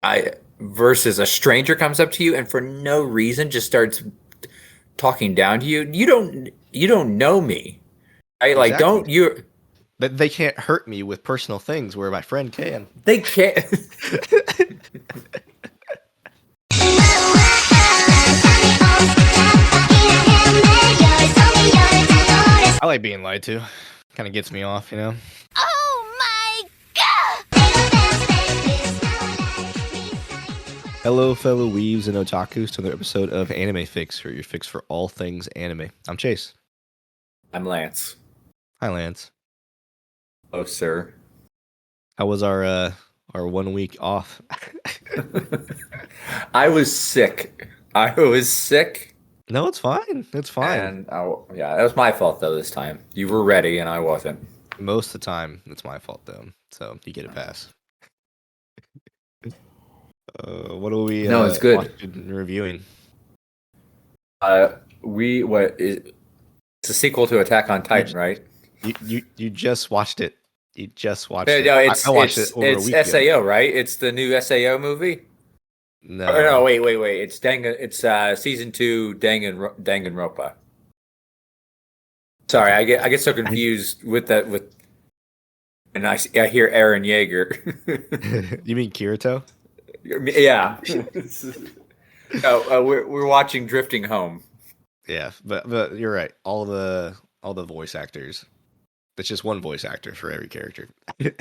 I versus a stranger comes up to you and for no reason just starts talking down to you. You don't know me. Right? Like Exactly. don't you But they can't hurt me with personal things where my friend can. they can't I like being lied to. Kind of gets me off, you know? Oh my Hello, fellow weebs and otakus, to another episode of Anime Fix, or your fix for all things anime. I'm Chase. I'm Lance. Hi, Lance. Oh sir. How was our 1 week off? I was sick. I was sick. No, it's fine. It's fine. And yeah, it was my fault though this time. You were ready and I wasn't. Most of the time, it's my fault though, so you get a pass. What are we No, it's good. watching and reviewing? It's a sequel to Attack on Titan, right? You just watched it. You just watched it. No, I watched it over a week ago. SAO, right? It's the new SAO movie. No, No, wait. It's season 2 Danganronpa. Sorry, I get so confused with that and I hear Eren Yeager. You mean Kirito? Yeah. No, we're watching Drifting Home. Yeah, but you're right. All the voice actors. It's just one voice actor for every character. When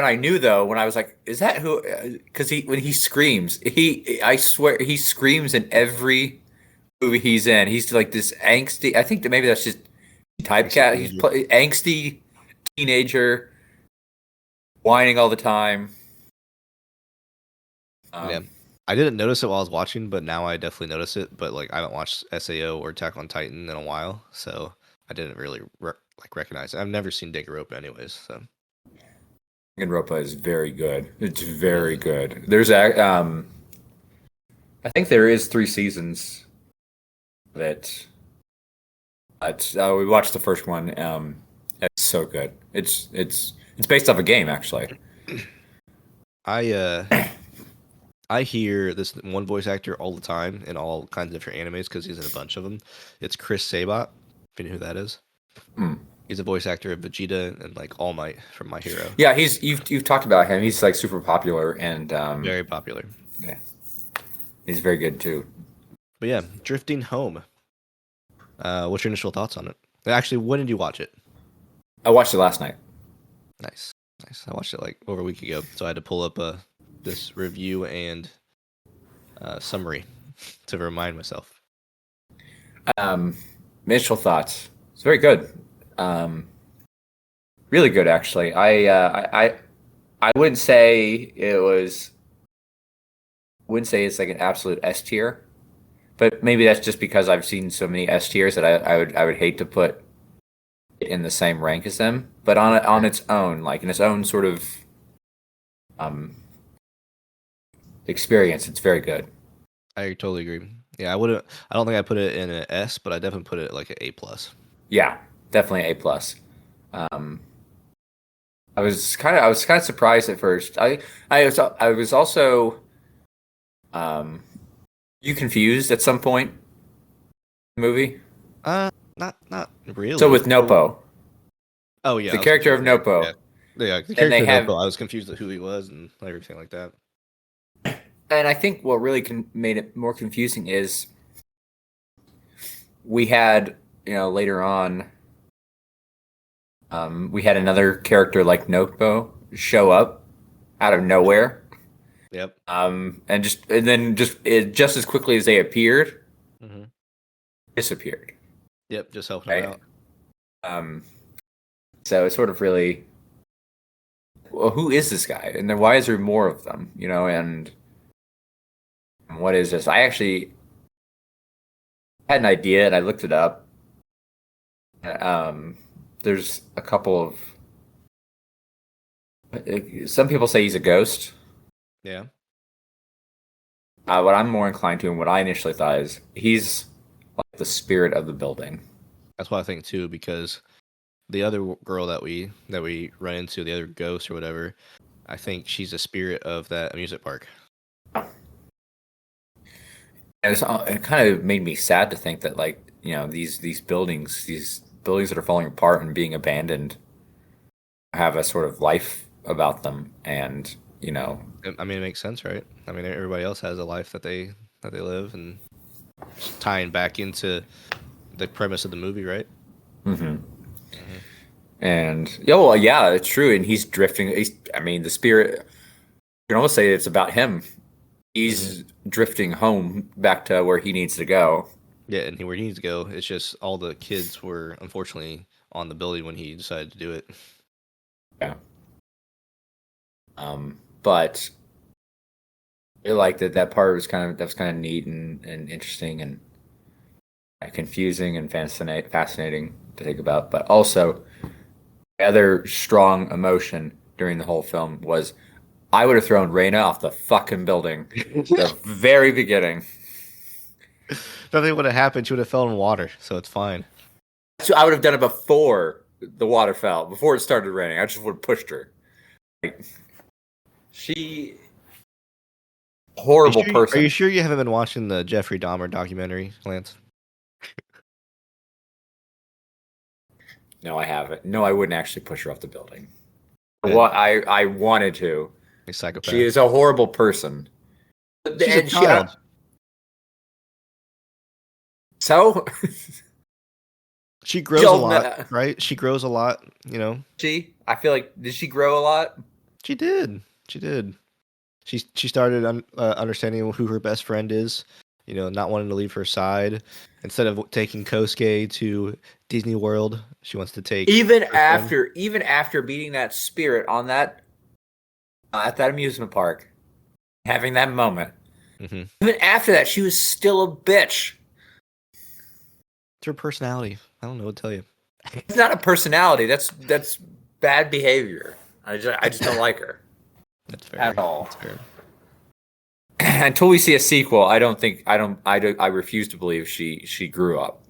I knew though, when I was like, is that who? Because when he screams, I swear he screams in every movie he's in. He's like this angsty. I think that maybe that's just typecast. He's angsty teenager, whining all the time. Yeah. I didn't notice it while I was watching, but now I definitely notice it. But like, I haven't watched SAO or Attack on Titan in a while, so I didn't really recognize it. I've never seen Danganronpa, anyways. So Danganronpa is very good. It's very good. I think there is 3 seasons that. We watched the first one. It's so good. It's based off a game actually. I hear this one voice actor all the time in all kinds of different animes because he's in a bunch of them. It's Chris Sabat. If you know who that is. Mm. He's a voice actor of Vegeta and like All Might from My Hero. Yeah, you've talked about him. He's like super popular and Very popular. Yeah, he's very good too. But yeah, Drifting Home. What's your initial thoughts on it? Actually, when did you watch it? I watched it last night. Nice. I watched it like over a week ago, so I had to pull up this review and summary to remind myself. Initial thoughts. It's very good. Really good actually. I wouldn't say it was. Wouldn't say it's like an absolute S tier, but maybe that's just because I've seen so many S tiers that I would hate to put it in the same rank as them. But on its own, like in its own sort of experience, it's very good. I totally agree. Yeah, I wouldn't. I don't think I put it in an S, but I definitely put it like an A plus. Yeah, definitely A plus. I was kind of surprised at first. I was also you confused at some point in the movie. Not really. So with Nopo, oh yeah, the character of Nopo. Yeah, the And character they of have- Nopo, I was confused with who he was and everything like that. And I think what really made it more confusing is we had, later on, we had another character like Nopo show up out of nowhere. Yep. And then just as quickly as they appeared, Mm-hmm. disappeared. Yep, just helping him out. So it's sort of really, well, who is this guy? And then why is there more of them? And what is this? I actually had an idea and I looked it up. There's a couple of, some people say he's a ghost. Yeah. What I'm more inclined to and what I initially thought is he's like the spirit of the building. That's what I think too, because the other girl that we run into, the other ghost or whatever, I think she's a spirit of that amusement park. It kind of made me sad to think that, like, these buildings that are falling apart and being abandoned have a sort of life about them, and I mean, it makes sense, right? I mean, everybody else has a life that they live, and just tying back into the premise of the movie, right? hmm and yeah, well, yeah, it's true. And he's drifting. I mean, the spirit. You can almost say it's about him. He's drifting home back to where he needs to go. Yeah, and where he needs to go, it's just all the kids were unfortunately on the building when he decided to do it. Yeah. But I like that part was kind of neat and interesting and confusing and fascinating to think about. But also, the other strong emotion during the whole film was I would have thrown Raina off the fucking building the very beginning. Nothing would have happened. She would have fell in water, so it's fine. So I would have done it before the water fell, before it started raining. I just would have pushed her. Like, she horrible person. Are you sure you haven't been watching the Jeffrey Dahmer documentary, Lance? No, I haven't. No, I wouldn't actually push her off the building. What I wanted to. A psychopath. She is a horrible person. She's a child. So she grows a lot, right? She grows a lot, I feel like, did she grow a lot? She did. She started understanding who her best friend is, not wanting to leave her side. Instead of taking Kosuke to Disney World, she wants to take even after beating that spirit on that at that amusement park, having that moment. Mm-hmm. Even after that, she was still a bitch. It's her personality. I don't know what to tell you. It's not a personality. That's bad behavior. I just don't like her. That's fair. At all. That's fair. Until we see a sequel, I refuse to believe she grew up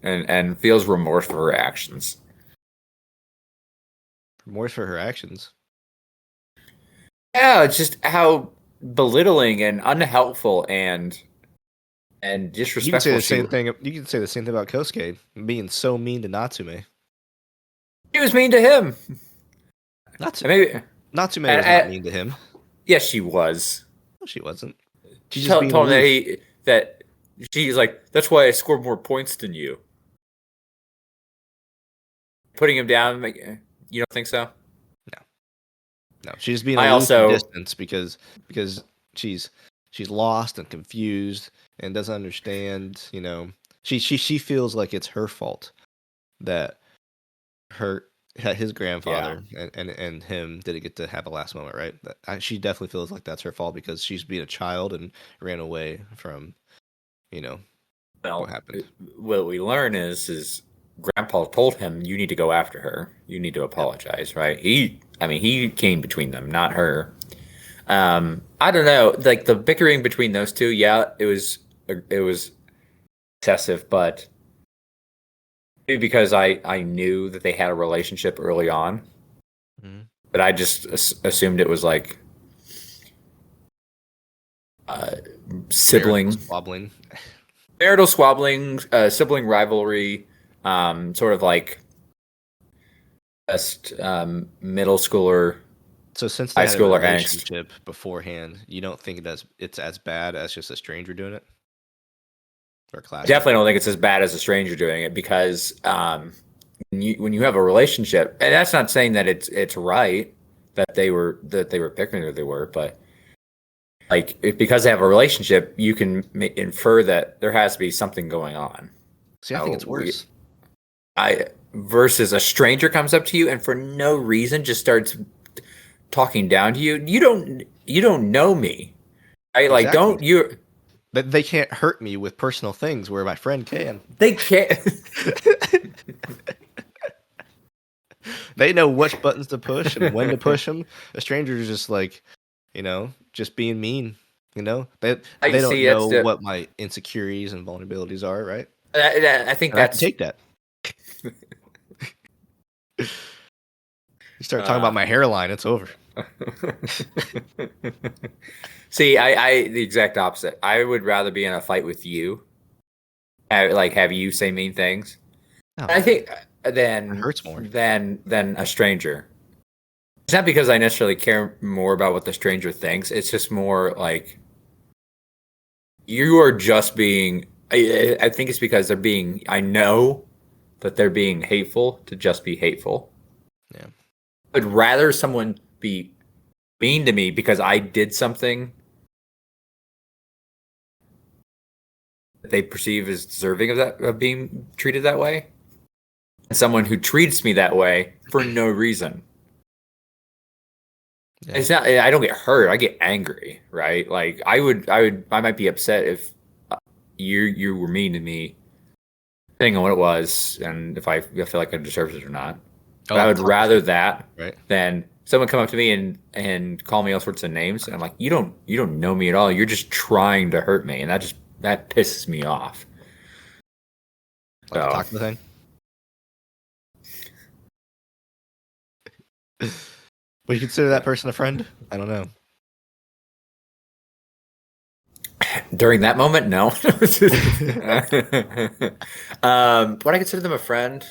and feels remorse for her actions. Remorse for her actions? Yeah, it's just how belittling and unhelpful and disrespectful. You can say the same thing. You can say the same thing about Kosuke being so mean to Natsume. She was mean to him. Natsume was not mean to him. Yes, she was. No, she wasn't. She told him that she's like, that's why I scored more points than you. Putting him down, you don't think so? No, she's just being aloof and distance because she's lost and confused and doesn't understand. She feels like it's her fault that his grandfather and him didn't get to have a last moment, right? She definitely feels like that's her fault because she's being a child and ran away from, what happened. What we learn is Grandpa told him, you need to go after her. You need to apologize, right? He came between them, not her. I don't know, like the bickering between those two. Yeah, it was excessive, but maybe because I knew that they had a relationship early on, but I just assumed it was like sibling marital squabbling, sibling rivalry, sort of like just middle schooler. So since they had a relationship beforehand, you don't think it's as bad as just a stranger doing it? Or class? Definitely don't think it's as bad as a stranger doing it because when you have a relationship, and that's not saying that it's right that they were picking or they were, but like because they have a relationship, you can infer that there has to be something going on. See, I think it's worse. Versus a stranger comes up to you and for no reason just starts talking down to you. You don't know me, right? Like, don't you? But they can't hurt me with personal things where my friend can. They can't. They know which buttons to push and when to push them. A stranger is just like, just being mean. They don't know what my insecurities and vulnerabilities are, right? I think that's take that. You start talking about my hairline, it's over. See, I the exact opposite. I would rather be in a fight with you, like have you say mean things. Oh, I think it hurts more. than a stranger. It's not because I necessarily care more about what the stranger thinks. It's just more like you are just being. I think it's because they're being. I know that they're being hateful to just be hateful. Yeah. I'd rather someone be mean to me because I did something that they perceive as deserving of being treated that way, and someone who treats me that way for no reason. Yeah. It's not. I don't get hurt. I get angry, right? Like I might be upset if you were mean to me, depending on what it was, and if I feel like I deserved it or not. But I would rather that than someone come up to me and call me all sorts of names, and I'm like, you don't know me at all. You're just trying to hurt me, and that pisses me off. Like the taco thing. Would you consider that person a friend? I don't know. During that moment, no. Would I consider them a friend?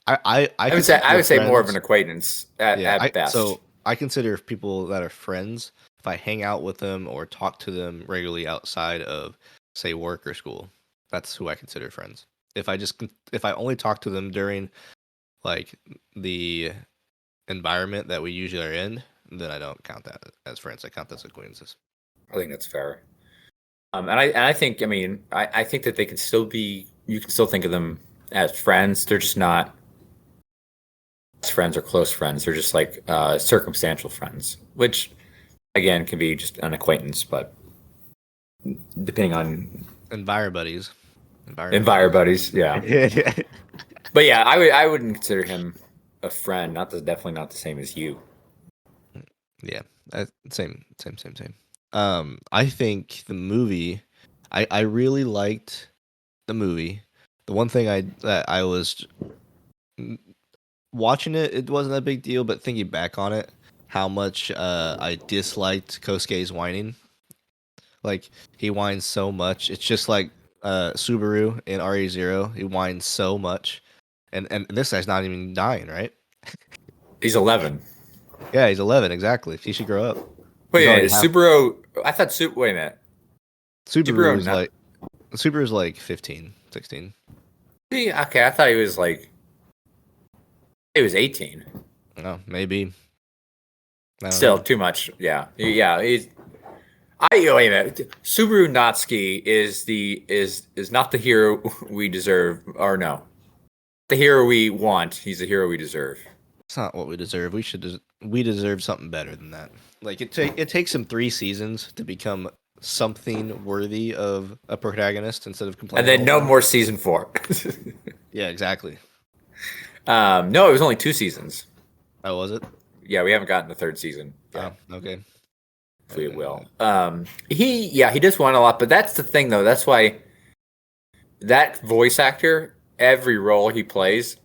I would say more of an acquaintance at best. So I consider people that are friends if I hang out with them or talk to them regularly outside of, say, work or school. That's who I consider friends. If I only talk to them during like the environment that we usually are in, then I don't count that as friends. I count that as acquaintances. I think that's fair. And I think, I mean, I think that they can still be. You can still think of them as friends. They're just not friends or close friends. They're just like circumstantial friends, which again can be just an acquaintance, but depending on Enviro buddies. Yeah. But yeah, I wouldn't consider him a friend. Definitely not the same as you. Yeah, same. I think the movie, I really liked the movie. The one thing that I was watching it wasn't a big deal, but thinking back on it, how much I disliked Kosuke's whining. Like he whines so much. It's just like Subaru in RE0. He whines so much, and this guy's not even dying, right? He's 11. Yeah, he's 11 exactly. He should grow up. Wait a minute, Subaru. I thought Wait a minute. Subaru is like 15, 16. Okay, I thought he was 18. Oh, maybe. Still too much. Yeah. Wait a minute. Subaru Natsuki is not the hero we deserve, or no, the hero we want. He's the hero we deserve. It's not what we deserve. We deserve something better than that. Like it takes him 3 seasons to become something worthy of a protagonist instead of complaining. And then no more season 4. Yeah, exactly. No, it was only 2 seasons. Oh, was it? Yeah, we haven't gotten the 3rd season. Oh, okay. We will. He does whine a lot, but that's the thing though. That's why that voice actor, every role he plays.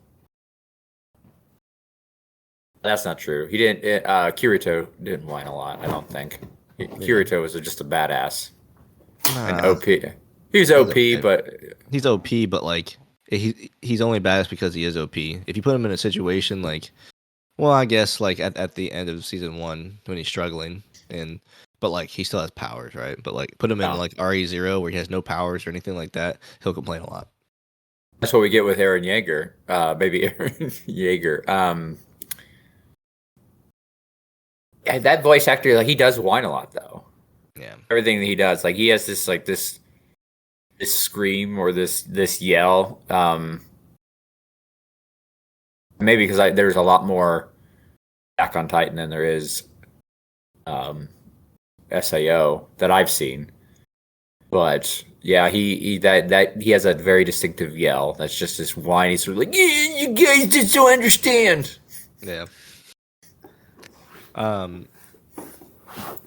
That's not true. He didn't. Kirito didn't whine a lot. I don't think. Kirito was just a badass. And OP. He was OP, but he's OP, but like he's only badass because he is OP. If you put him in a situation like, well, I guess like at the end of season 1 when he's struggling, but like he still has powers, right? But like put him in like RE0 where he has no powers or anything like that, he'll complain a lot. That's what we get with Eren Yeager, baby Eren Yeager. Yeah, that voice actor, like he does whine a lot though. Yeah, everything that he does, like he has this scream or this yell. Maybe because there's a lot more Attack on Titan than there is SAO that I've seen. But yeah, he has a very distinctive yell. That's just this whiny sort of like, yeah, you guys just don't understand. Yeah.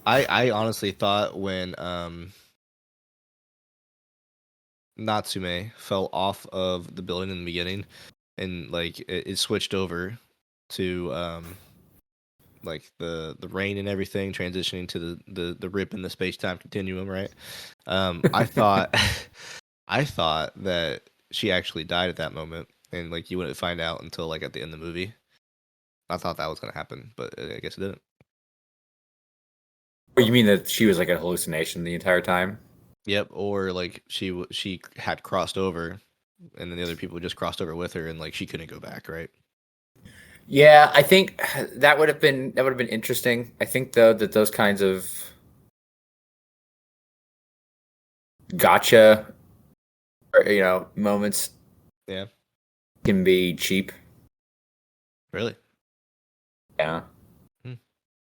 I honestly thought when Natsume fell off of the building in the beginning, and like it switched over to like the rain and everything, transitioning to the rip in the space time continuum, right? I thought I thought that she actually died at that moment, and like you wouldn't find out until like at the end of the movie. I thought that was gonna happen, but I guess it didn't. Oh, you mean that she was like a hallucination the entire time? Yep, or like she had crossed over, and then the other people just crossed over with her, and like she couldn't go back, right? Yeah, I think that would have been interesting. I think though that those kinds of gotcha, moments Yeah, can be cheap. really. Yeah. Hmm.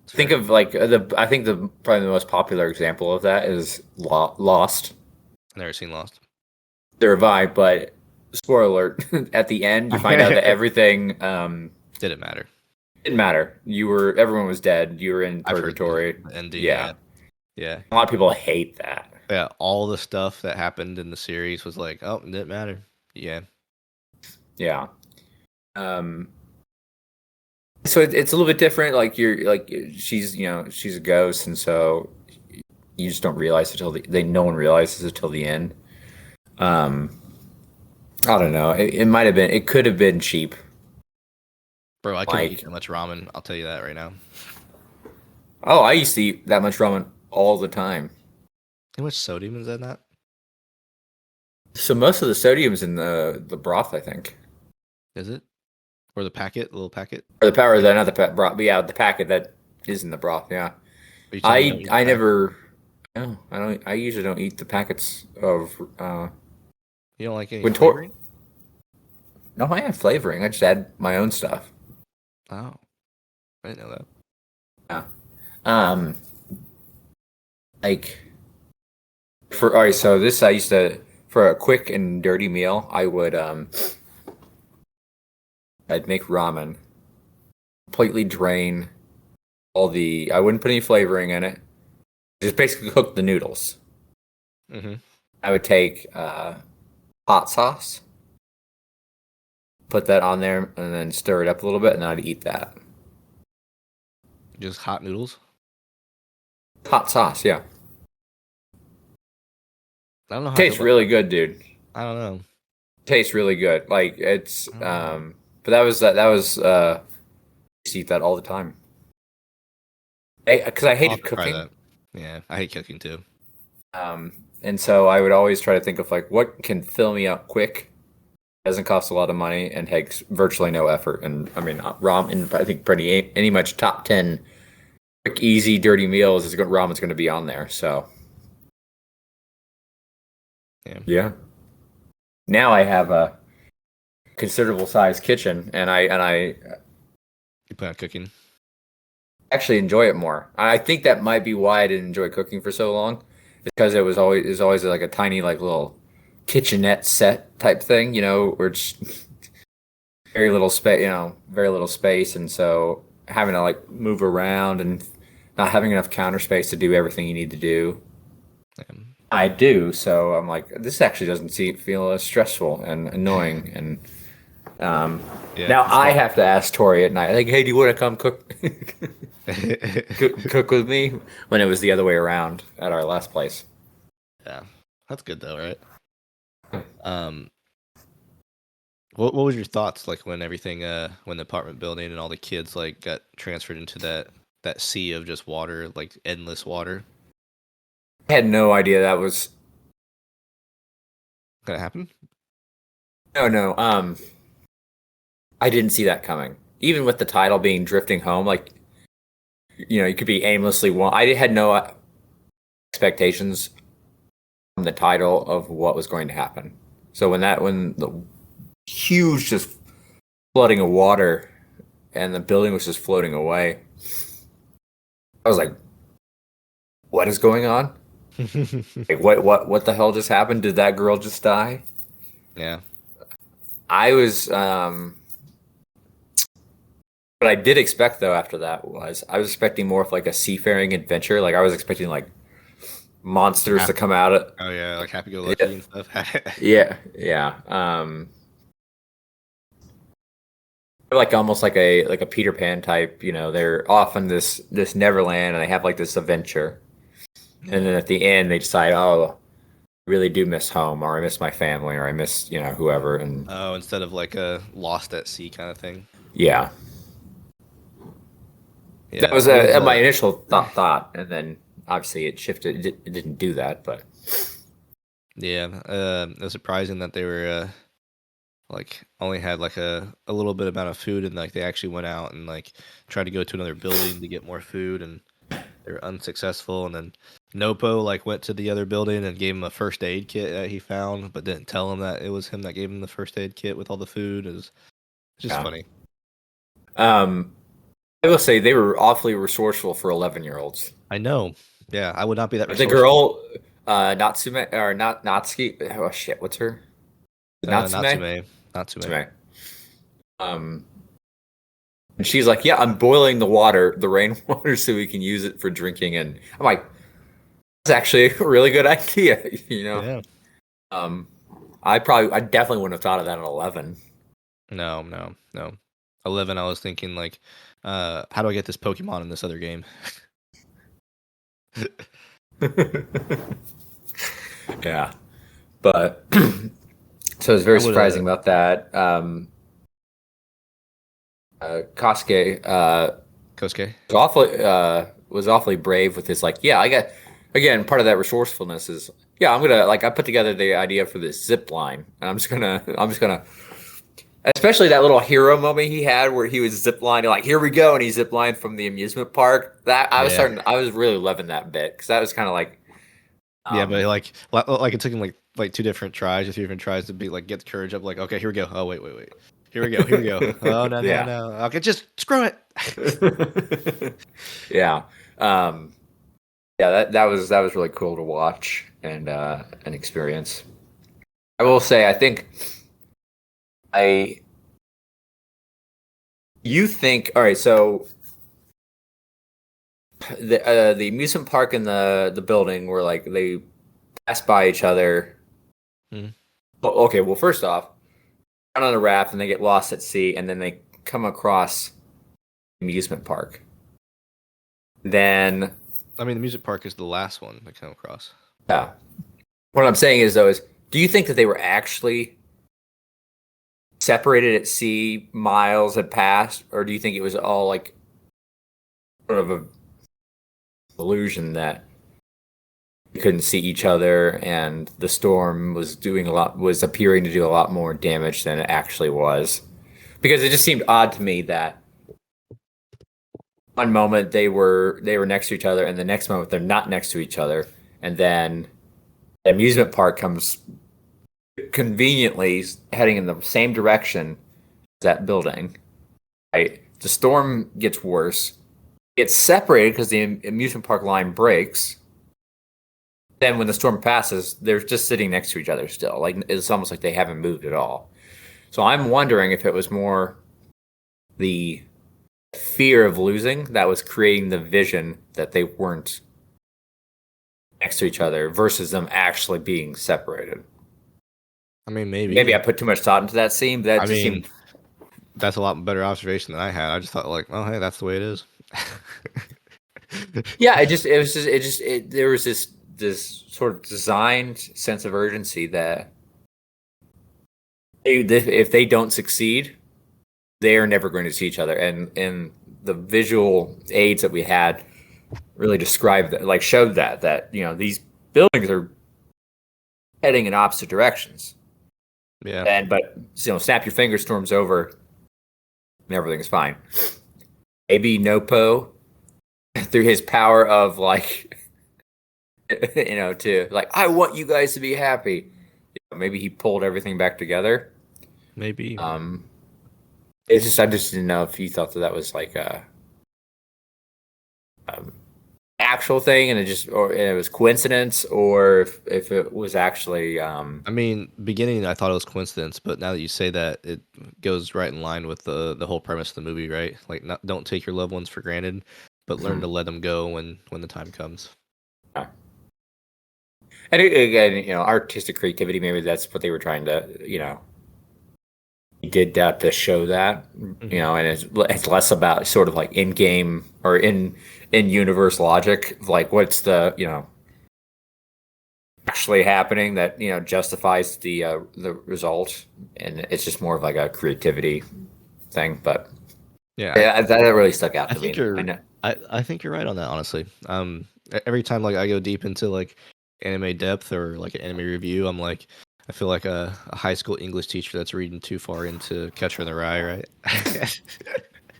Think of like I think the probably the most popular example of that is Lost, Never seen Lost. the revive, but spoiler alert, at the end you find out that everything Didn't matter. didn't matter. Everyone was dead. You were in I've heard purgatory. the ending. Yeah. Yeah. A lot of people hate that. Yeah, all the stuff that happened in the series was like, oh, it didn't matter. Yeah. Yeah. Um so it's a little bit different. Like she's a ghost, and so you just don't realize until no one realizes it till the end. Um I don't know. It might have been. It could have been cheap. Bro, I couldn't Like, eat that much ramen. I'll tell you that right now. oh, I used to eat that much ramen all the time. How much sodium is in that? So most of the sodium's in the broth, I think, Is it? Or the packet, the little packet? or the power. Not the broth, but yeah, the packet that is in the broth. Yeah, Are you telling me you don't eat the I packet? never. No, I don't. I usually don't eat the packets of. You don't like any When flavoring? No, I have flavoring. I just add my own stuff. Oh, I didn't know that. Yeah. Um. Like all right. So this I used to for a quick and dirty meal. I'd make ramen, completely drain I wouldn't put any flavoring in it. Just basically cook the noodles. Mm-hmm. I would take hot sauce, put that on there, and then stir it up a little bit, and I'd eat that. Just hot noodles? Hot sauce, yeah. I don't know how I Tastes feel about really that. good, dude. I don't know. Tastes really good. Like it's I don't know. but I used to eat that all the time. Because I I'll have hated to try cooking. that. Yeah, I hate cooking too. And so I would always try to think of like what can fill me up quick, doesn't cost a lot of money, and takes virtually no effort. And I mean, ramen. I think pretty any much top 10 quick, easy, dirty meals is ramen's going to be on there. So Yeah. yeah. Now I have a considerable sized kitchen, and I You plan on cooking? actually enjoy it more. I think that might be why I didn't enjoy cooking for so long, because it was always like a tiny like little kitchenette set type thing, where it's very little space, very little space, and so having to like move around and not having enough counter space to do everything you need to do. Um, I do, so I'm like, this actually doesn't feel as stressful and annoying. And yeah. now I have to ask Tori at night, like, hey, do you want to come cook cook with me? When it was the other way around at our last place. Yeah, that's good though, right? What was your thoughts like when everything when the apartment building and all the kids like got transferred into that sea of just water, like endless water? I had no idea that was Gonna happen? no. I didn't see that coming. Even with the title being "Drifting Home," like you could be aimlessly. I had no expectations from the title of what was going to happen. So when the huge just flooding of water and the building was just floating away, I was like, "What is going on? Like, what the hell just happened? Did that girl just die?" Yeah. I was What I did expect though after that was I was expecting more of like a seafaring adventure. Like I was expecting like monsters that come out of. Oh yeah, like Happy Go Lucky and stuff. Yeah. They're like almost like a Peter Pan type. They're off in this Neverland, and they have like this adventure, and then at the end they decide, oh, I really do miss home, or I miss my family, or I miss whoever, and instead of like a Lost at Sea kind of thing. yeah. That was my initial thought, and then obviously it shifted. It didn't do that, but yeah, it was surprising that they were like only had like a little bit amount of food, and like they actually went out and like tried to go to another building to get more food, and they were unsuccessful. And then Nopo like went to the other building and gave him a first aid kit that he found, but didn't tell him that it was him that gave him the first aid kit with all the food. It was just funny. I will say they were awfully resourceful for 11-year-olds. I know. Yeah, I would not be that resourceful. The girl, Natsume, or not Natsuki. Oh shit, what's her? Natsume. And she's like, yeah, I'm boiling the rainwater, so we can use it for drinking. And I'm like, that's actually a really good idea, Yeah. I definitely wouldn't have thought of that at 11. No. 11, I was thinking like, how do I get this Pokemon in this other game? Yeah, but so it's very surprising about that. Kosuke was awfully brave with his like, yeah, I got, again, part of that resourcefulness is, yeah, I'm gonna, like, I put together the idea for this zip line, and I'm just gonna, especially that little hero moment he had where he was zip lining, like, here we go, and he zip lined from the amusement park. That I was really loving that bit, because that was kind of like, yeah, but like it took him like 2 different tries or 3 different tries to be like get the courage up, like, okay, here we go. Oh wait. Here we go. Oh no. Okay, just screw it. Yeah. Yeah, that was really cool to watch and an experience. I will say, I think you think, all right, so the amusement park and the building were like they pass by each other. Oh, okay, well, first off, on a raft and they get lost at sea, and then they come across the amusement park. Then, I mean, the amusement park is the last one they come across. Yeah. What I'm saying is, do you think that they were actually separated at sea, miles had passed, or do you think it was all like sort of a illusion that we couldn't see each other and the storm was appearing to do a lot more damage than it actually was? Because it just seemed odd to me that one moment they were next to each other, and the next moment they're not next to each other, and then the amusement park comes conveniently heading in the same direction as that building. Right? The storm gets worse. It's separated because the amusement park line breaks. Then when the storm passes, they're just sitting next to each other still. Like, it's almost like they haven't moved at all. So I'm wondering if it was more the fear of losing that was creating the vision that they weren't next to each other versus them actually being separated. I mean, maybe I put too much thought into that scene, but that's a lot better observation than I had. I just thought like, oh, hey, that's the way it is. Yeah, there was this sort of designed sense of urgency that if they don't succeed, they are never going to see each other. And the visual aids that we had really described that, like showed that these buildings are heading in opposite directions. Yeah. But snap your fingers, storm's over, and everything's fine. Maybe Nopo, through his power of like, to like, I want you guys to be happy. Maybe he pulled everything back together. Maybe. It's just, I just didn't know if you thought that was like a actual thing, and it was coincidence, or if it was actually. I mean, beginning I thought it was coincidence, but now that you say that, it goes right in line with the whole premise of the movie, right? Like, don't take your loved ones for granted, but learn to let them go when the time comes. Yeah. And again, artistic creativity, maybe that's what they were trying to, he did that to show that, and it's less about sort of like in game or in universe logic, like what's the, actually happening that, justifies the result, and it's just more of like a creativity thing. But yeah, that really stuck out to me. I know. I think you're right on that, honestly. Every time like I go deep into like anime depth or like an anime review, I'm like, I feel like a high school English teacher that's reading too far into Catcher in the Rye, right?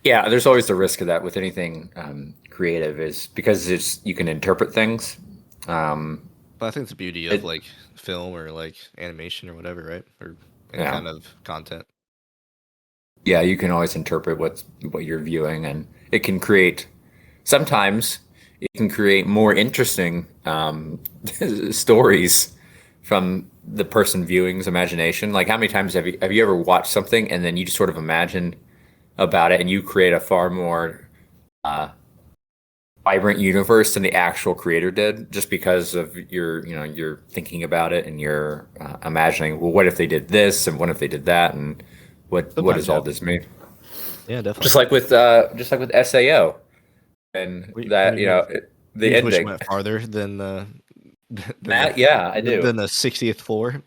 Yeah, there's always the risk of that with anything creative, is because you can interpret things. But I think it's the beauty of like film or like animation or whatever, right? Or any kind of content. Yeah, you can always interpret what you're viewing, and it can create. Sometimes it can create more interesting stories from the person viewing's imagination. Like, how many times have you ever watched something and then you just sort of imagine about it, and you create a far more vibrant universe than the actual creator did, just because of you're thinking about it, and you're imagining, well, what if they did this, and what if they did that, and what does all this mean? Yeah, definitely. Just like with Sao, and that the ending went farther than that. Yeah, I do. Than the 60th floor.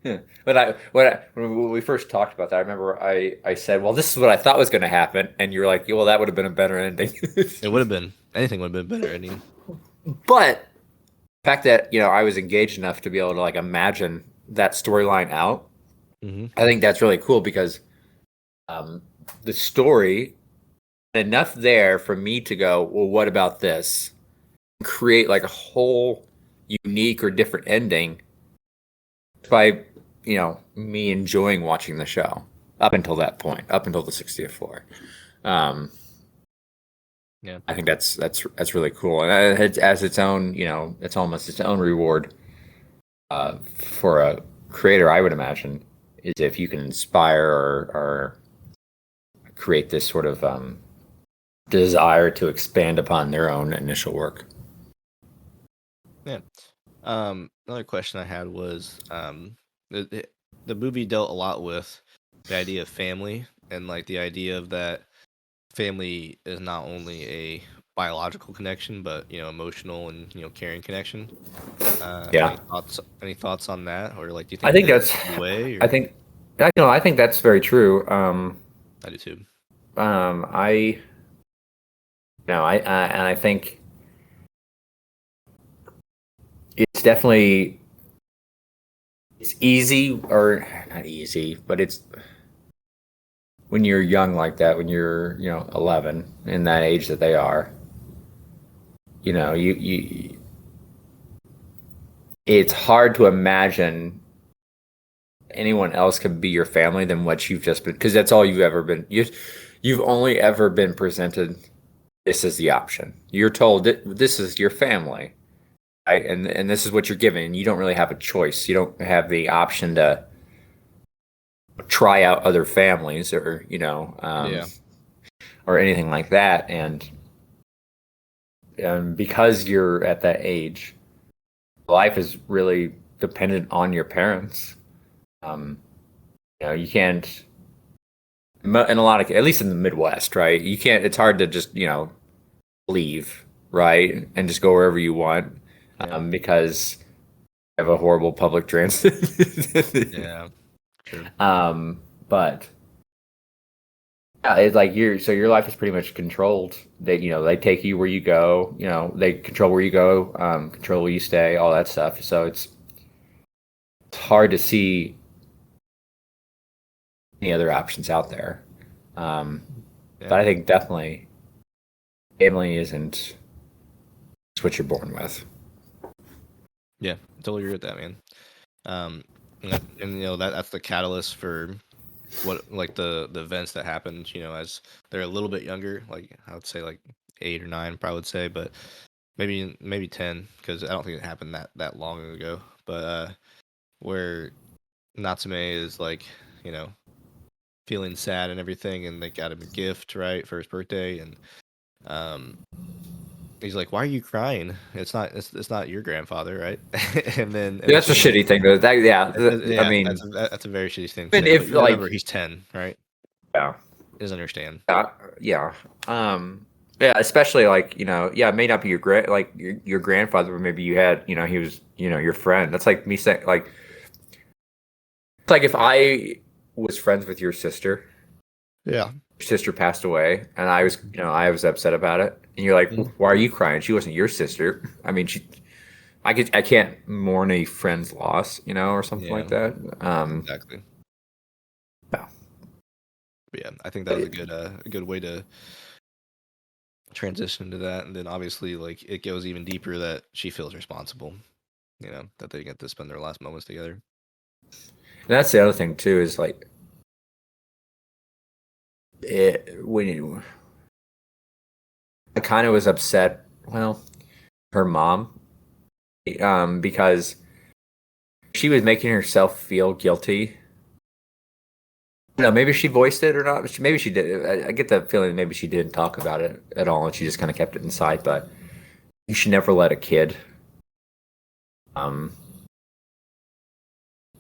When we first talked about that, I remember I said, well, this is what I thought was going to happen, and you're like, well, that would have been a better ending. It would have been. Anything would have been better ending. But the fact that I was engaged enough to be able to like imagine that storyline out, I think that's really cool, because the story enough there for me to go, well, what about this? Create like a whole unique or different ending by me enjoying watching the show up until that point, up until the 60th floor. Yeah, I think that's really cool, and it has its own, it's almost its own reward for a creator, I would imagine, is if you can inspire or create this sort of desire to expand upon their own initial work. Yeah. Another question I had was the movie dealt a lot with the idea of family, and like the idea of that family is not only a biological connection, but emotional and caring connection. Yeah. Any thoughts on that, or like do you think I think that's the way? Or? I think that's very true. I do too. And I think it's definitely, it's easy, or not easy, but it's when you're young like that, when you're 11, in that age that they are, you it's hard to imagine anyone else could be your family than what you've just been, because that's all you've ever been. You've only ever been presented this is the option. You're told that this is your family, right? And this is what you're given. You don't really have a choice. You don't have the option to try out other families, or or anything like that. And because you're at that age, life is really dependent on your parents. You can't, in a lot of, at least in the Midwest, right? You can't. It's hard to just leave, right, and just go wherever you want, because you have a horrible public transit. Yeah, true. But yeah, it's like your life is pretty much controlled. They take you where you go. They control where you go, control where you stay, all that stuff. So it's hard to see any other options out there. But I think definitely family isn't what you're born with. Yeah, totally agree with that, man. And that's the catalyst for what, like the events that happened, as they're a little bit younger, like I would say like 8 or 9, probably would say, but maybe 10, because I don't think it happened that long ago. But where Natsume is like, feeling sad and everything, and they got him a gift, right, for his birthday, and he's like, "Why are you crying? It's not your grandfather, right?" and then That's a she's like, shitty thing, though. That, yeah, I "Yeah, mean, that's a very shitty thing to even say." But if you gotta remember, like, he's 10, right? yeah, He doesn't understand. yeah, yeah, especially like yeah, it may not be your your grandfather, but maybe you had he was your friend. That's like me saying like it's like if I was friends with your sister, Yeah. your sister passed away, and I was upset about it, and you're like, Mhm. why are you crying? She wasn't your sister. I mean, I can't mourn a friend's loss, or something Yeah, like that. exactly. Yeah. But yeah, I think that was a good way to transition to that, and then obviously like it goes even deeper that she feels responsible. That they get to spend their last moments together. And that's the other thing too is like when I kind of was upset. Well, her mom, because she was making herself feel guilty. No, maybe she voiced it or not. Maybe she did. I get the feeling maybe she didn't talk about it at all, and she just kind of kept it inside. But you should never let a kid um,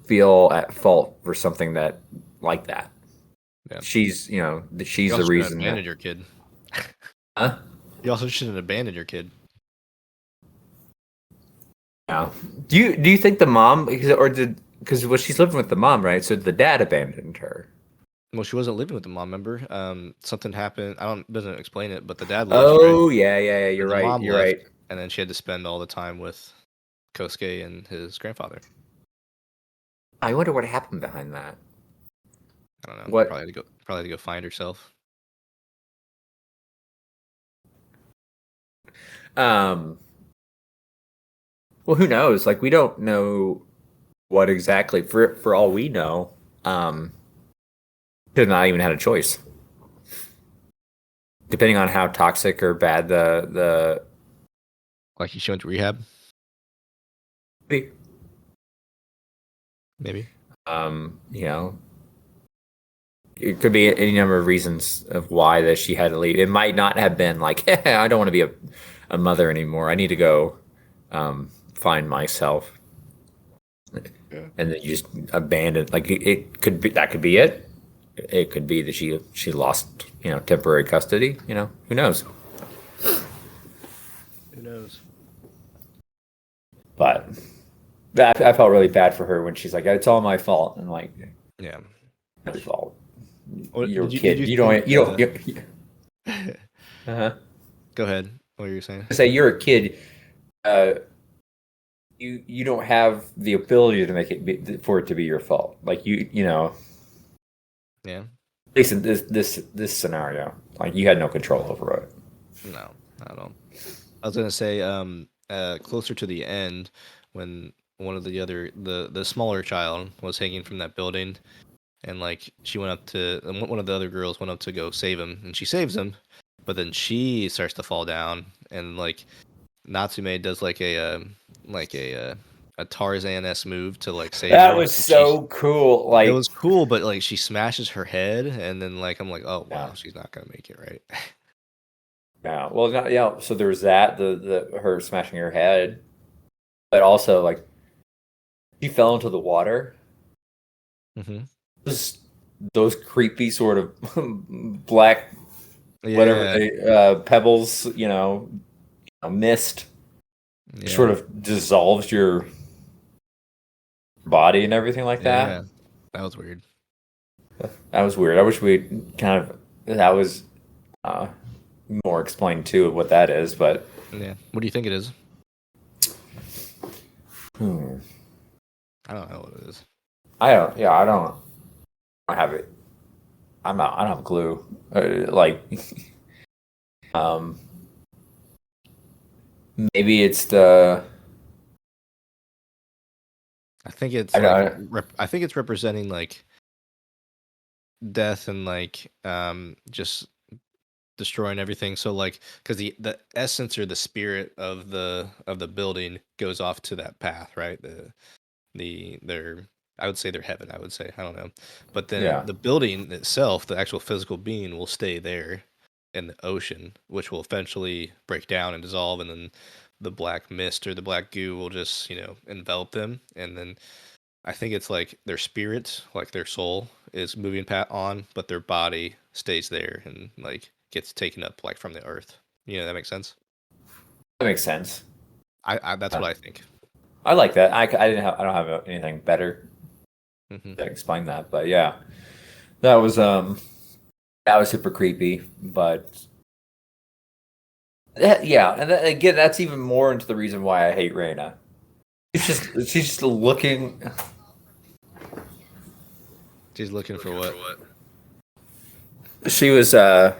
feel at fault for something that like that. Yeah. She's You the also shouldn't reason abandon that. your kid. Huh? You also shouldn't abandon your kid. Yeah. Do you think the mom because she's living with the mom, right? So the dad abandoned her. Well, she wasn't living with the mom, remember? Something happened. I don't doesn't explain it, but the dad left, right? Oh yeah. And You're the right. mom You're left, right. and then she had to spend all the time with Kosuke and his grandfather. I wonder what happened behind that. I don't know. What? Probably had to go find herself. Um. Well, who knows? Like we don't know what exactly. For all we know, um, could have not even had a choice. Depending on how toxic or bad Like she went to rehab, the maybe. um, you know, it could be any number of reasons of why that she had to leave. It might not have been like, I don't want to be a mother anymore. I need to go find myself. Yeah. And then you just abandon. Like it could be that could be it. It could be that she lost temporary custody. Who knows? Who knows? But I felt really bad for her when she's like, it's all my fault, and like, Yeah. your fault. What You're a did kid. you You think? don't. You don't. Uh-huh. Go ahead. What were you saying? Say you're a kid. Uh, you don't have the ability to make for it to be your fault. Like Yeah. at least in this scenario, like you had no control over it. No, not at all. I was gonna say, closer to the end, when one of the smaller child was hanging from that building, and like she went up to and one of the other girls went up to go save him, and she saves him, but then she starts to fall down, and like Natsume does a Tarzan-esque move to like save That her, was and she so cool. it Like, was cool, but like she smashes her head, and then like I'm like, oh yeah, wow, she's not gonna make it, right? yeah. Well, not, yeah. So there was that the her smashing her head, but also like she fell into the water. hmm Those, those creepy sort of black whatever Yeah, they pebbles, mist yeah, sort of dissolves your body and everything like that. yeah. That was weird. That was weird. I wish we kind of that was uh, more explained too of what that is, but Yeah. What do you think it is? hmm, I don't know what it is. I don't. Yeah, I don't have it. I don't have a clue. Like, um, maybe it's the. I think it's I like don't. I think it's representing like death and like just destroying everything. So like because the essence or the spirit of the building goes off to that path, right? Their I would say their heaven. I would say I don't know, but then Yeah. the building itself, the actual physical being, will stay there, in the ocean, which will eventually break down and dissolve, and then the black mist or the black goo will just, envelop them, and then I think it's like their spirit, like their soul, is moving on, but their body stays there and like gets taken up like from the earth. That makes sense. That makes sense. That's what I think. I like that. I don't have anything better Mm-hmm. to explain that, but yeah, that was super creepy. But yeah, and again, that's even more into the reason why I hate Reina. She's just looking. She's looking for what? She was hear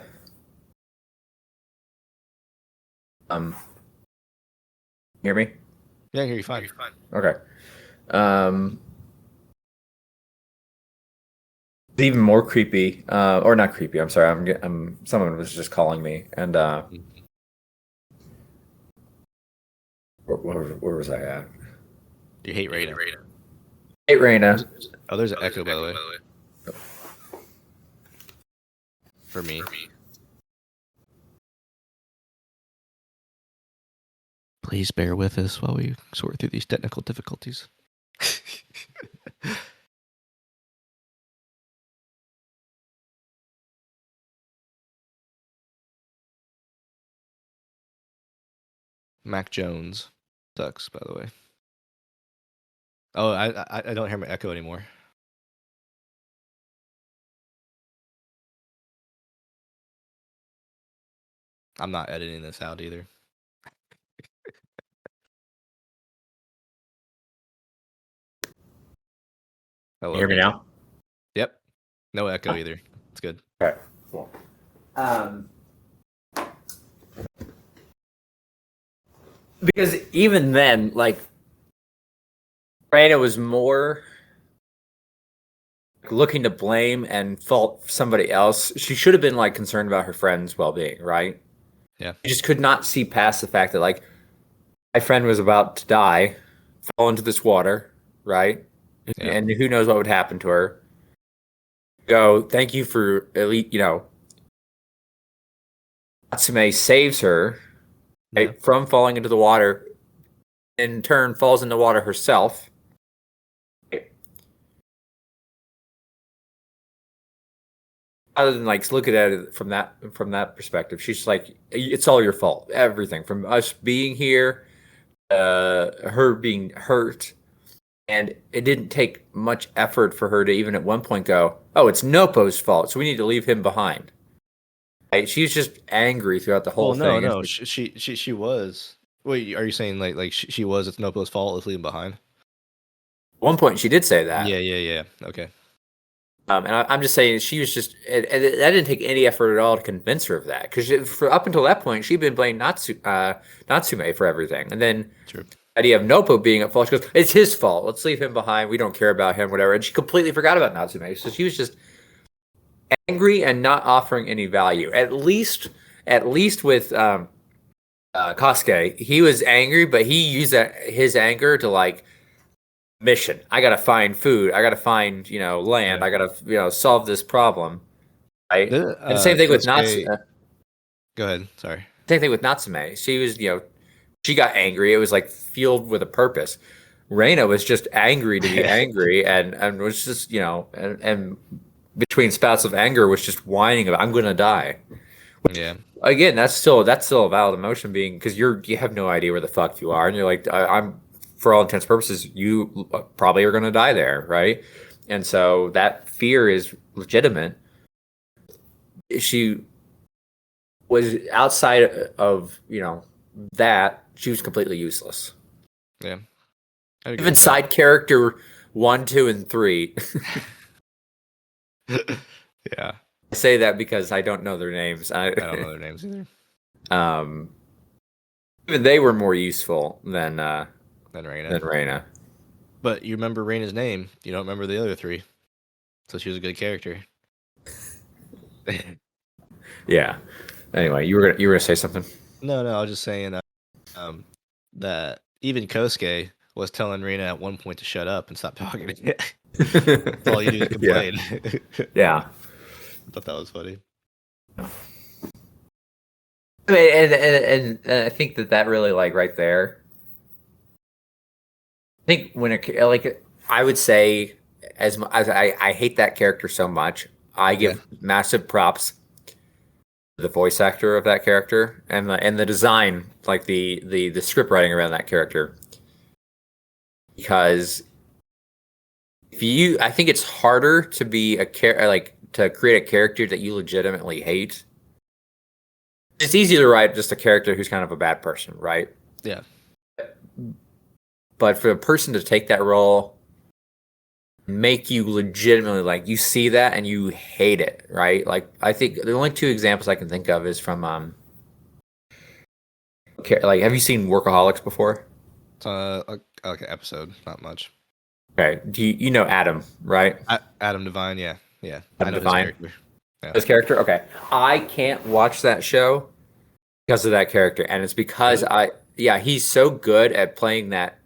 me? Yeah, I hear you fine. Okay. Even more creepy, or not creepy. I'm sorry. Someone was just calling me, and where was I at? You hate Reina. Hate Reina. Oh, there's an echo, by the way. For me. Please bear with us while we sort through these technical difficulties. Mac Jones sucks, by the way. Oh, I don't hear my echo anymore. I'm not editing this out either. Can you hear me now? Yep. No echo either. It's good. Okay, cool. Because even then, like, Reina was more looking to blame and fault somebody else. She should have been like concerned about her friend's well-being, right? Yeah. She just could not see past the fact that like my friend was about to die, fall into this water, right? Yeah. And who knows what would happen to her. Go, thank you for at least, Natsume saves her, right, from falling into the water, in turn falls in the water herself. Other than like look at it from that perspective, she's like, it's all your fault. Everything from us being here, her being hurt, and it didn't take much effort for her to even at one point go, "Oh, it's Nopo's fault, so we need to leave him behind." Right? She's just angry throughout the whole thing. No. She was. Wait, are you saying like she was? It's Nopo's fault. Let's leave him behind. At one point, she did say that. Yeah. Okay. And I'm just saying she was just, and that didn't take any effort at all to convince her of that. Because for up until that point, she'd been blaming Natsume for everything. And then True. The idea of Nopo being at fault, she goes, it's his fault. Let's leave him behind. We don't care about him, whatever. And she completely forgot about Natsume. So she was just angry and not offering any value. At least with Kosuke, he was angry, but he used his anger to like, mission. I gotta find food. I gotta find land. I gotta solve this problem. Right. And same thing with Natsume. Go ahead. Sorry. Same thing with Natsume. She was she got angry. It was like fueled with a purpose. Reina was just angry to be angry and was just and between spouts of anger was just whining about I'm gonna die. Yeah. Again, that's still a valid emotion being because you have no idea where the fuck you are and you're like I'm. For all intents and purposes, you probably are going to die there, right? And so that fear is legitimate. She was outside of, that, she was completely useless. Yeah. Even side character 1, 2, and 3. Yeah. I say that because I don't know their names. I don't know their names either. Even they were more useful than Reina. But you remember Reina's name. You don't remember the other 3. So she was a good character. Yeah. Anyway, you were gonna say something? No, I was just saying that even Kosuke was telling Reina at one point to shut up and stop talking. That's all you do is complain. Yeah. I thought that was funny. I mean, and I think that really like right there. I think when like I would say as I hate that character so much, I Yeah. give massive props to the voice actor of that character and the design, like the script writing around that character, because I think it's harder to be like to create a character that you legitimately hate. It's easy to write just a character who's kind of a bad person, right? Yeah. But for a person to take that role, make you legitimately like you see that and you hate it, right? Like I think the only two examples I can think of is from like have you seen Workaholics before? Okay, episode, not much. Okay, do you know Adam, right? Adam Devine, yeah. Adam I know Devine. his character. Yeah. His character? Okay. I can't watch that show because of that character. And it's because he's so good at playing that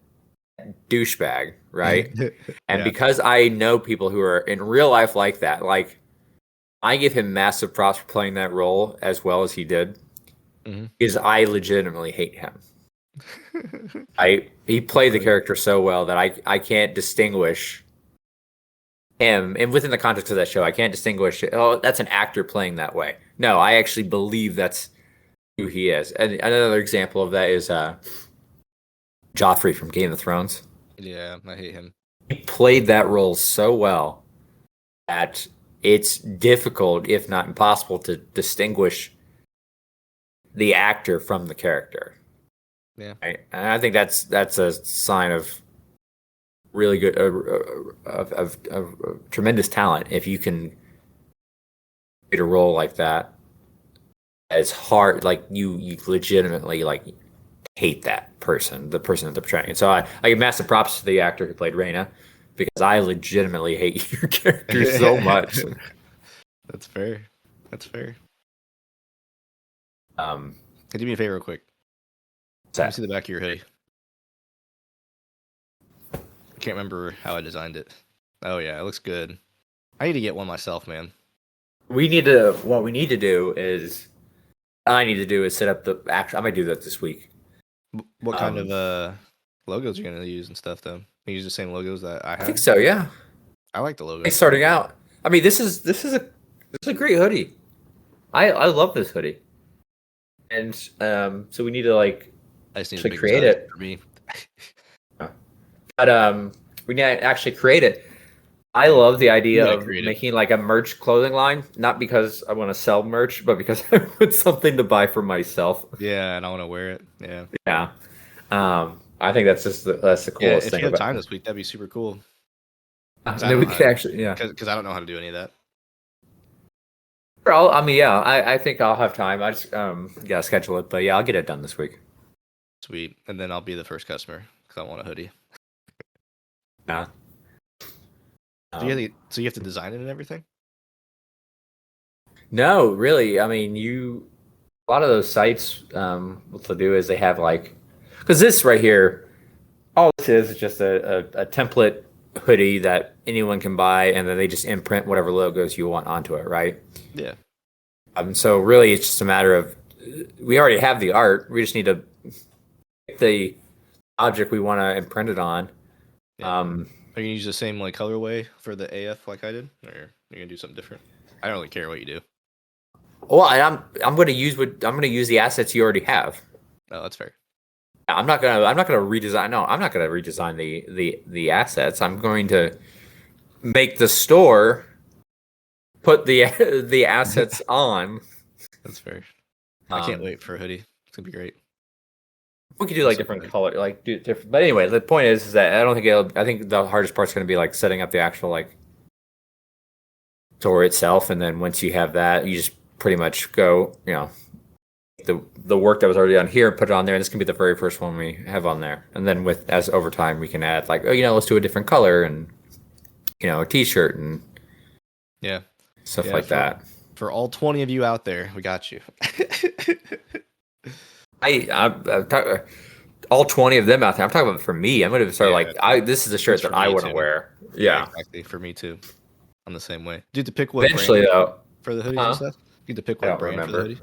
douchebag, right? And Yeah. because I know people who are in real life like that, like I give him massive props for playing that role as well as he did, because I legitimately hate him. He played the character so well that I can't distinguish him, and within the context of that show, I can't distinguish. Oh, that's an actor playing that way. No, I actually believe that's who he is. And another example of that is Joffrey from Game of Thrones. Yeah, I hate him. He played that role so well that it's difficult, if not impossible, to distinguish the actor from the character. Yeah, right? And I think that's a sign of really good of tremendous talent if you can get a role like that. As hard, like you legitimately like hate that person, the person that they're portraying. And so I give massive props to the actor who played Reina because I legitimately hate your character so much. That's fair. That's fair. Can you do me a favor real quick? Let me see the back of your hoodie. I can't remember how I designed it. Oh yeah, it looks good. I need to get one myself, man. What we need to do is set up the actual. I might do that this week. What kind of logos are you gonna use and stuff though? You use the same logos that I have? I think so, yeah. I like the logo. It's starting out. I mean, this is a great hoodie. I love this hoodie. And so we need to like I just need to create it for me. But we need to actually create it. I love the idea of making like a merch clothing line, not because I want to sell merch, but because I want something to buy for myself. Yeah, and I want to wear it. Yeah. Yeah. I think that's just that's the coolest thing. If you have time this week, that'd be super cool. Then we could actually, because I don't know how to do any of that. I think I'll have time. I just gotta schedule it, but yeah, I'll get it done this week. Sweet, and then I'll be the first customer because I want a hoodie. Yeah. So you have to design it and everything? No, really. I mean, a lot of those sites, what they'll do is they have like, because this right here, all this is just a template hoodie that anyone can buy, and then they just imprint whatever logos you want onto it, right? Yeah. So really, it's just a matter of we already have the art. We just need to pick the object we want to imprint it on. Yeah. Are you gonna use the same like colorway for the AF like I did, or are you gonna do something different? I don't really care what you do. Well, I'm gonna use the assets you already have. Oh, that's fair. I'm not gonna redesign. No, I'm not gonna redesign the assets. I'm going to make the store put the assets on. That's fair. I can't wait for a hoodie. It's gonna be great. We could do like different color, like do different. But anyway, the point is that I think the hardest part's going to be like setting up the actual like store itself, and then once you have that, you just pretty much go, the work that was already on here, put it on there, and this can be the very first one we have on there. And then as over time, we can add like, let's do a different color and a T-shirt and stuff like that. For all 20 of you out there, we got you. All 20 of them out there. I'm talking about for me. I'm going to start this is a shirt that I want to wear. Yeah, exactly. For me too. I'm the same way. Do you have to pick what eventually brand though for the hoodies and stuff? You have to pick what brand for the hoodie.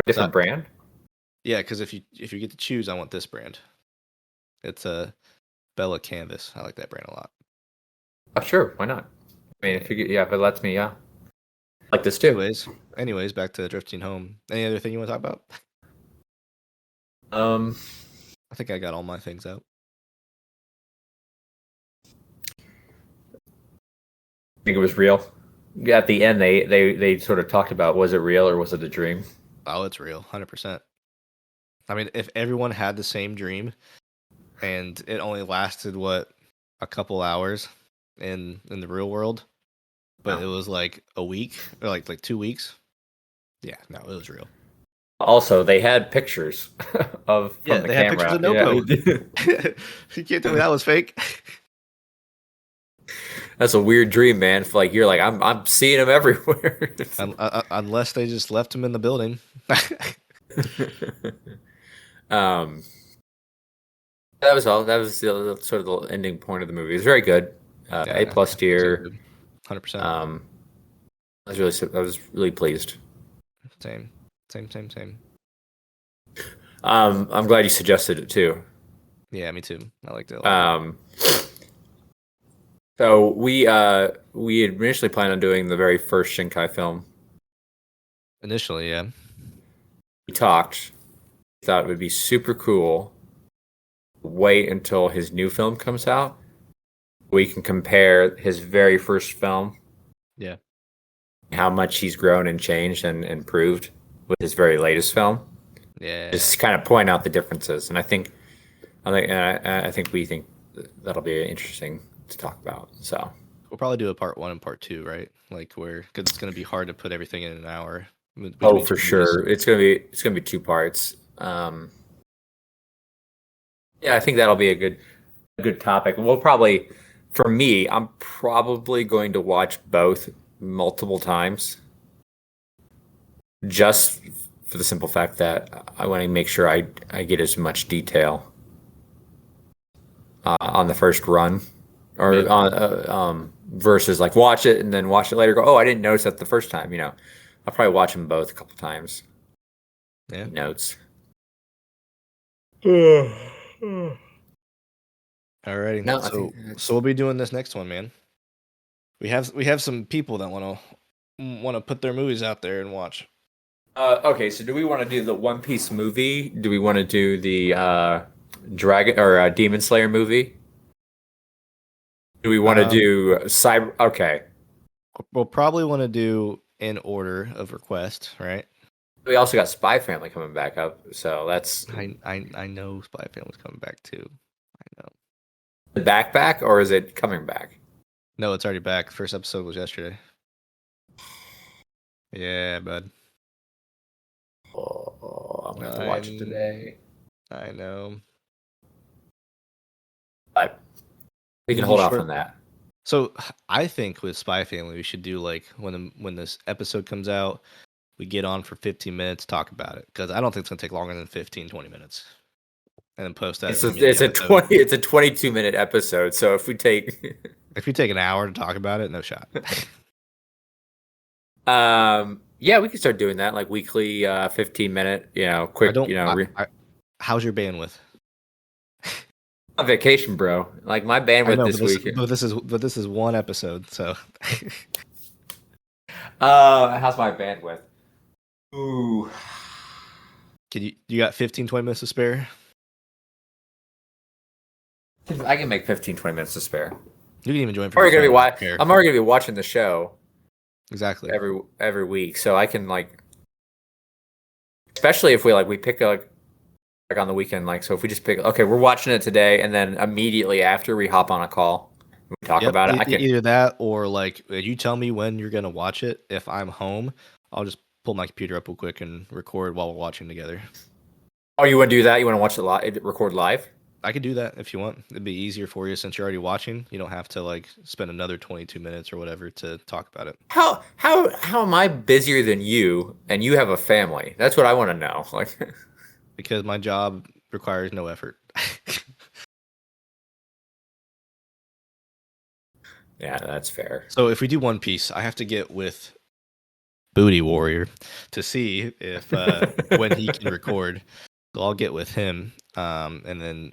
Different brand. Yeah, because if you get to choose, I want this brand. It's a Bella Canvas. I like that brand a lot. Oh, sure, why not? I mean, if if it lets me, yeah, I like this too. Anyways, back to drifting home. Any other thing you want to talk about? I think I got all my things out. I think it was real. At the end, they sort of talked about, was it real or was it a dream? Oh, it's real, 100%. I mean, if everyone had the same dream, and it only lasted a couple hours in the real world, but it was like a week or like 2 weeks. Yeah, no, it was real. Also, they had pictures of from the they camera. had pictures of Nopo. You can't tell me that was fake. That's a weird dream, man. Like you're like, I'm seeing him everywhere. Unless they just left him in the building. That was all. That was the sort of the ending point of the movie. It was very good. A+ tier. 100%. I was really pleased. Same. I'm glad you suggested it too. Yeah, me too. I liked it a lot. So we had initially planned on doing the very first Shinkai film. Initially, yeah. We talked. Thought it would be super cool. Wait until his new film comes out. We can compare his very first film. Yeah. How much he's grown and changed and improved with his very latest film. Yeah. Just kind of point out the differences, and I think we think that'll be interesting to talk about. So we'll probably do a part 1 and part 2, right? Like because it's going to be hard to put everything in an hour. Oh, for sure, it's gonna be 2 parts. Yeah, I think that'll be a good topic. We'll probably, for me, I'm probably going to watch both multiple times, just for the simple fact that I want to make sure I get as much detail on the first run, or on versus like watch it and then watch it later. Go, oh, I didn't notice that the first time. I'll probably watch them both a couple times. Yeah. Notes. Alrighty. No, so we'll be doing this next one, man. We have some people that want to put their movies out there and watch. Okay, so do we want to do the One Piece movie? Do we want to do the Dragon or Demon Slayer movie? Do we want to do Cyber? Okay, we'll probably want to do in order of request, right? We also got Spy Family coming back up, so that's. I know Spy Family's coming back too. I know. The back, or is it coming back? No, it's already back. First episode was yesterday. Yeah, bud. Oh, I'm gonna have to watch it today. I know. But we can hold off on that. So I think with Spy Family, we should do like when this episode comes out, we get on for 15 minutes, talk about it, because I don't think it's gonna take longer than 15, 20 minutes, and then post that. It's a 22-minute episode. So if we take an hour to talk about it, no shot. Yeah, we can start doing that, like weekly, 15-minute, quick. How's your bandwidth? On vacation, bro. Like my bandwidth this week. But this is one episode, so. How's my bandwidth? Ooh. You got 15, 20 minutes to spare? I can make 15, 20 minutes to spare. You can even join for I'm already gonna be watching the show. Exactly. Every week, so I can especially if we pick like on the weekend, so if we just pick, okay, we're watching it today, and then immediately after we hop on a call, and we talk about it. Either that or you tell me when you're gonna watch it. If I'm home, I'll just pull my computer up real quick and record while we're watching together. Oh, you want to do that? You want to watch it live? Record live? I could do that if you want. It'd be easier for you since you're already watching. You don't have to spend another 22 minutes or whatever to talk about it. How am I busier than you, and you have a family? That's what I want to know. Because my job requires no effort. Yeah, that's fair. So if we do One Piece, I have to get with Booty Warrior to see if when he can record. I'll get with him, and then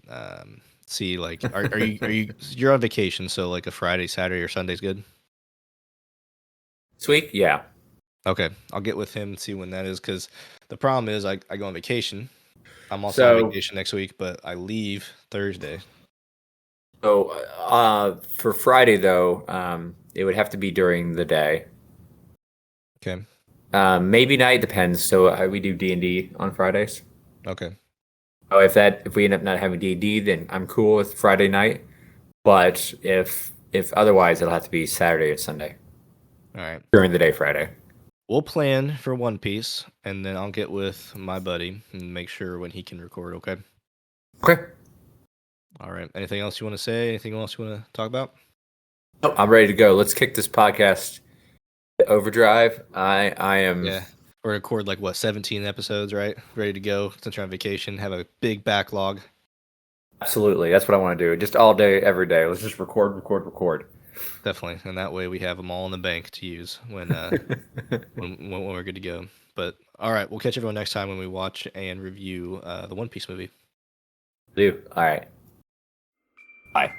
see like you're on vacation, so like a Friday, Saturday, or Sunday's good. Sweet, yeah. Okay, I'll get with him and see when that is, because the problem is I go on vacation. I'm also on So, vacation next week, but I leave Thursday. for Friday though, it would have to be during the day. Okay. Maybe night depends. So we do D&D on Fridays. Okay. Oh, if we end up not having D&D, then I'm cool with Friday night. But if otherwise, it'll have to be Saturday or Sunday All right. during the day Friday. We'll plan for One Piece, and then I'll get with my buddy and make sure when he can record. Okay. Okay. All right. Anything else you want to say? Anything else you want to talk about? Oh, I'm ready to go. Let's kick this podcast to overdrive. I am. Yeah. We're record like what 17 episodes, right? Ready to go since you're on vacation. Have a big backlog. Absolutely. That's what I want to do. Just all day, every day. Let's just record. Definitely, and that way we have them all in the bank to use when when we're good to go. But all right, we'll catch everyone next time when we watch and review the One Piece movie. Do. All right. Bye.